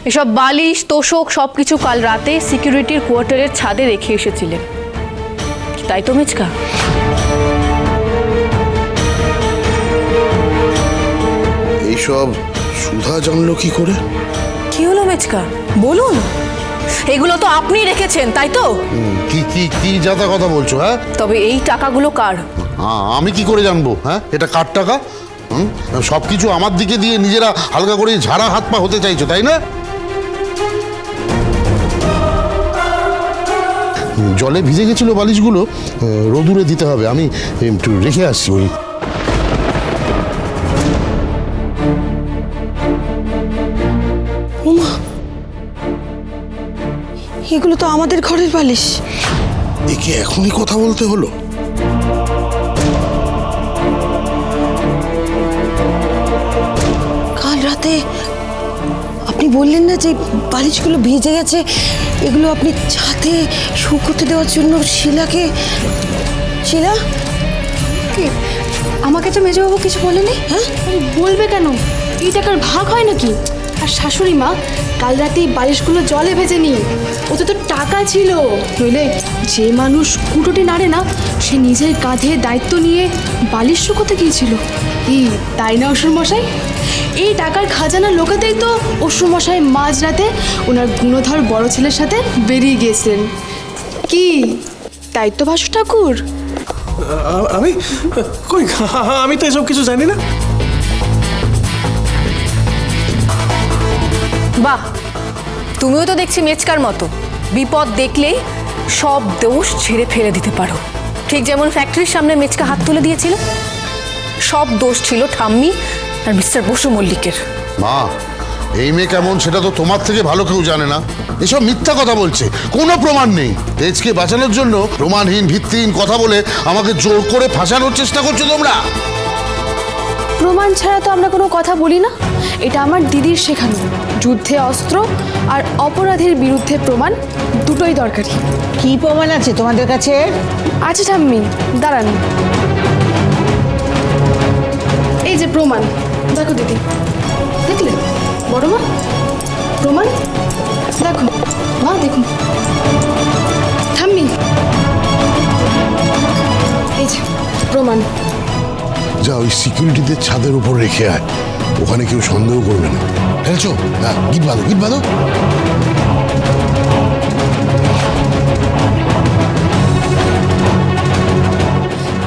এসব বালিশ তোষক সবকিছু কাল রাতে সিকিউরিটির কোয়ার্টারের ছাদে রেখে এসেছিলেন, তাই তো মিচকা? এইসব সুধা জানলো কি করে? কি হলো মিচকা, বলুন। এগুলো তো আপনি রেখেছেন, তাই তো? কি কি কি যাতা কথা বলছো? হ্যাঁ, তবে এই টাকাগুলো কার? আমি কি করে জানবো? হ্যাঁ, এটা কার টাকা? সবকিছু আমার দিকে দিয়ে নিজেরা হালকা করে ঝাড়া হাত পা হতে চাইছো, তাই না? জলে ভিজে গেছিল বালিশগুলো, রোদুরে দিতে হবে। আমি একটু রেখে আসছি। ওই উমা, এগুলো তো আমাদের ঘরের বালিশ। একে এখনই কথা বলতে হলো? কাল রাতে আপনি বললেন না যে বালিশগুলো ভিজে গেছে, এগুলো আপনি ছাদে শুকোতে দেওয়ার জন্য শিলাকে। শিলা, কি আমাকে তো মেজবাবু কিছু বলেনি? হ্যাঁ, বলবে কেন? এই টাকার ভাগ হয় নাকি? আর শাশুড়ি মা কাল রাতে এই বালিশগুলো জলে ভেজে নি, ওতে তো টাকা ছিল। নইলে যে মানুষ কুটোটি নাড়ে না, সে নিজের কাঁধে দায়িত্ব নিয়ে বালিশ শুকোতে গিয়েছিল। কি তাই না অসুর মশাই? এই টাকার খাজানা লোকাতেই তো অসুর মশাই মাঝরাতে ওনার গুণধর বড় ছেলের সাথে বেরিয়ে গিয়েছিলেন। কি তাই তো ভাসু ঠাকুর? আমি কই, আমি তো এসব কিছু জানি না। বাহ, তুমিও তো দেখছি মেচকার মতো বিপদ দেখলেই সব দোষ ঝেড়ে ফেলে দিতে পারো। ঠিক যেমন ফ্যাক্টরির সামনে মেচকা হাত তুলে দিয়েছিল, সব দোষ ছিল ঠাম্মি আর মিস্টার বসু মল্লিকের। মা, এই মেয়ে কেমন সেটা তো তোমার থেকে ভালো কেউ জানে না। এসব মিথ্যা কথা বলছে, কোনো প্রমাণ নেই। তেজকে বাঁচানোর জন্য প্রমাণহীন ভিত্তিহীন কথা বলে আমাকে জোর করে ফাঁসানোর চেষ্টা করছো তোমরা। প্রমাণ ছাড়া তো আমরা কোনো কথা বলি না। এটা আমার দিদির শেখানো। যুদ্ধে অস্ত্র আর অপরাধের বিরুদ্ধে প্রমাণ দুটোই দরকারি। কি প্রমাণ আছে তোমাদের কাছে? আচ্ছা ঠাম্মি, দাঁড়ান। এই যে প্রমাণ, দেখো দিদি, দেখলে বড় মা? প্রমাণ দেখো মা, দেখুন ঠাম্মি, এই যে প্রমাণ। যা ওই সিকিউরিটিদের ছাদের উপর রেখে আয়, ওখানে কেউ সন্দেহ করবে না। বুঝেছো? হ্যাঁ, গীত বাঁধো, গীত বাঁধো।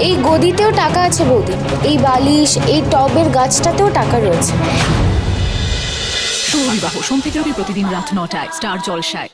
এই গদিতেও টাকা আছে বৌদি, এই বালিশ, এই টবের গাছটাতেও টাকা রয়েছে। শুভ বিবাহ সোম থেকে রবি প্রতিদিন রাত ৯টায় স্টার জলসায়।